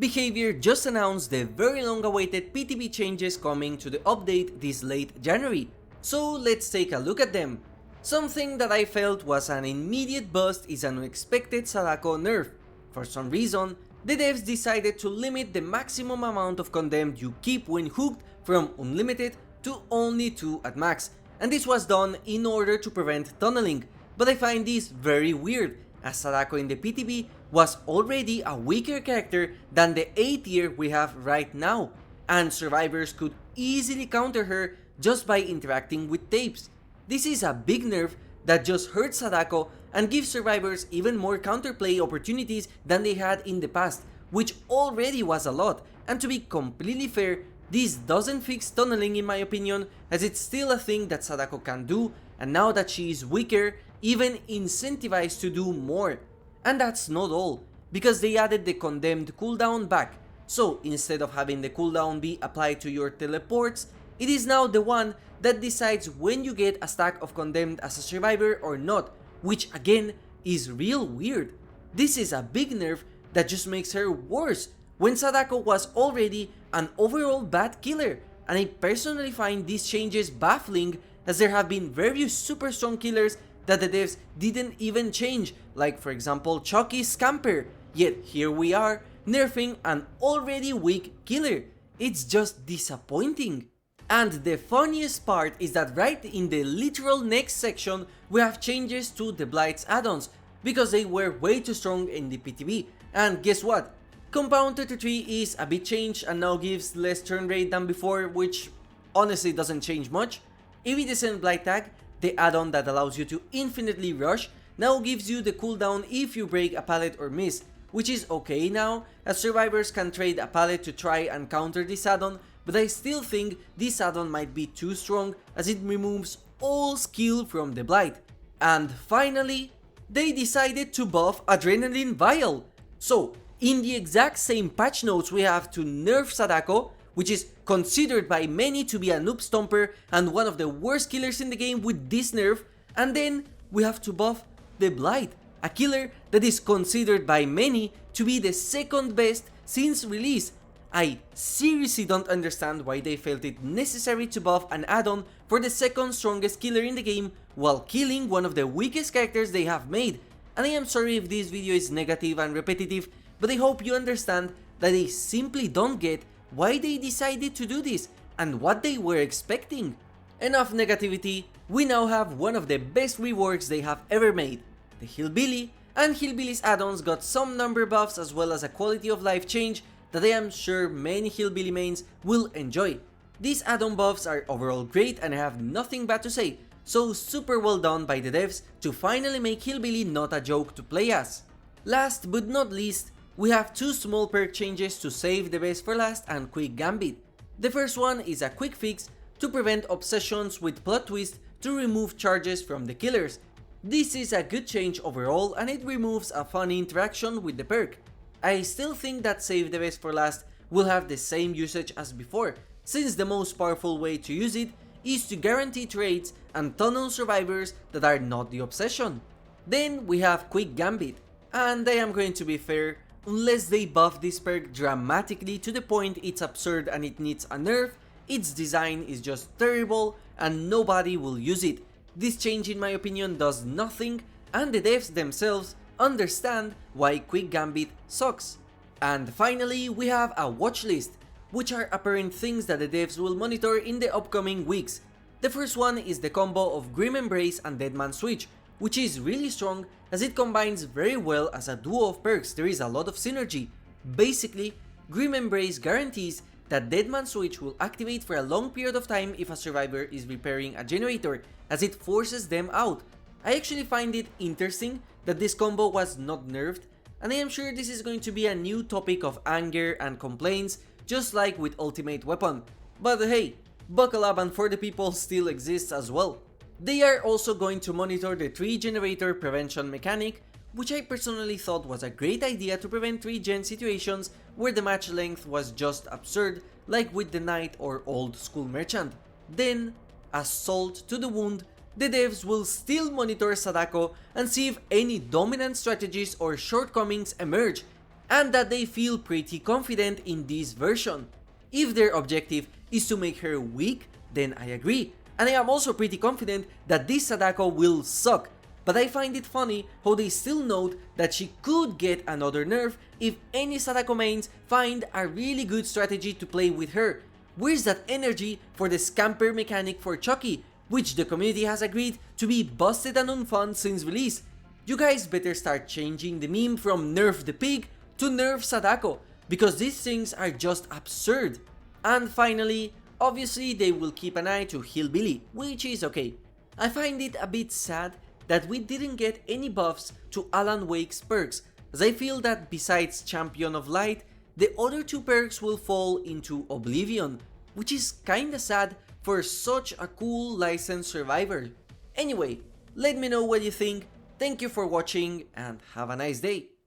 Behavior just announced the very long awaited PTB changes coming to the update this late January, so let's take a look at them. Something that I felt was an immediate bust is an unexpected Sadako nerf. For some reason, the devs decided to limit the maximum amount of condemned you keep when hooked from unlimited to only 2 at max, and this was done in order to prevent tunneling, but I find this very weird, as Sadako in the PTB was already a weaker character than the A tier we have right now, and survivors could easily counter her just by interacting with tapes. This is a big nerf that just hurts Sadako and gives survivors even more counterplay opportunities than they had in the past, which already was a lot, and to be completely fair, this doesn't fix tunneling in my opinion, as it's still a thing that Sadako can do, and now that she is weaker, even incentivized to do more. And that's not all, because they added the condemned cooldown back, so instead of having the cooldown be applied to your teleports, it is now the one that decides when you get a stack of condemned as a survivor or not, which again is real weird. This is a big nerf that just makes her worse, when Sadako was already an overall bad killer, and I personally find these changes baffling, as there have been various super strong killers that the devs didn't even change, like for example Chucky's Scamper, yet here we are nerfing an already weak killer. It's just disappointing. And the funniest part is that right in the literal next section we have changes to the Blight's add-ons, because they were way too strong in the PTB, and guess what? Compound 33 is a bit changed and now gives less turn rate than before, which honestly doesn't change much. Iridescent Blight Tag, the add-on that allows you to infinitely rush, now gives you the cooldown if you break a pallet or miss, which is okay now, as survivors can trade a pallet to try and counter this add-on, but I still think this add-on might be too strong as it removes all skill from the Blight. And finally, they decided to buff Adrenaline Vial. So, in the exact same patch notes we have to nerf Sadako, which is considered by many to be a noob stomper and one of the worst killers in the game with this nerf, and then we have to buff the Blight, a killer that is considered by many to be the second best since release. I seriously don't understand why they felt it necessary to buff an add-on for the second strongest killer in the game while killing one of the weakest characters they have made, and I am sorry if this video is negative and repetitive, but I hope you understand that I simply don't get why they decided to do this and what they were expecting. Enough negativity, we now have one of the best reworks they have ever made, the Hillbilly, and Hillbilly's add-ons got some number buffs as well as a quality of life change that I am sure many Hillbilly mains will enjoy. These add-on buffs are overall great and I have nothing bad to say, so super well done by the devs to finally make Hillbilly not a joke to play as. Last but not least, we have two small perk changes to save the best for last and quick Gambit. The first one is a quick fix to prevent obsessions with plot twist to remove charges from the killers. This is a good change overall and it removes a funny interaction with the perk. I still think that save the best for last will have the same usage as before, since the most powerful way to use it is to guarantee trades and tunnel survivors that are not the obsession. Then we have quick Gambit, and I am going to be fair, unless they buff this perk dramatically to the point it's absurd and it needs a nerf, its design is just terrible and nobody will use it. This change in my opinion does nothing, and the devs themselves understand why quick Gambit sucks. And finally we have a watch list, which are apparent things that the devs will monitor in the upcoming weeks. The first one is the combo of Grim Embrace and Deadman Switch, which is really strong as it combines very well as a duo of perks. There is a lot of synergy. Basically, Grim Embrace guarantees that Deadman Switch will activate for a long period of time if a survivor is repairing a generator, as it forces them out. I actually find it interesting that this combo was not nerfed, and I am sure this is going to be a new topic of anger and complaints, just like with Ultimate Weapon. But hey, Buckle Up and For the People still exists as well. They are also going to monitor the 3 generator prevention mechanic, which I personally thought was a great idea to prevent 3-gen situations where the match length was just absurd, like with the Knight or Old School Merchant. Then, as salt to the wound, the devs will still monitor Sadako and see if any dominant strategies or shortcomings emerge. and that they feel pretty confident in this version. If their objective is to make her weak, then I agree, and I am also pretty confident that this Sadako will suck, but I find it funny how they still note that she could get another nerf if any Sadako mains find a really good strategy to play with her. Where's that energy for the scamper mechanic for Chucky, which the community has agreed to be busted and unfun since release? You guys better start changing the meme from Nerf the Pig to Nerf Sadako, because these things are just absurd. And finally, obviously they will keep an eye to Hillbilly, which is okay. I find it a bit sad that we didn't get any buffs to Alan Wake's perks, as I feel that besides Champion of Light, the other two perks will fall into Oblivion, which is kinda sad for such a cool licensed survivor. Anyway, let me know what you think, thank you for watching and have a nice day.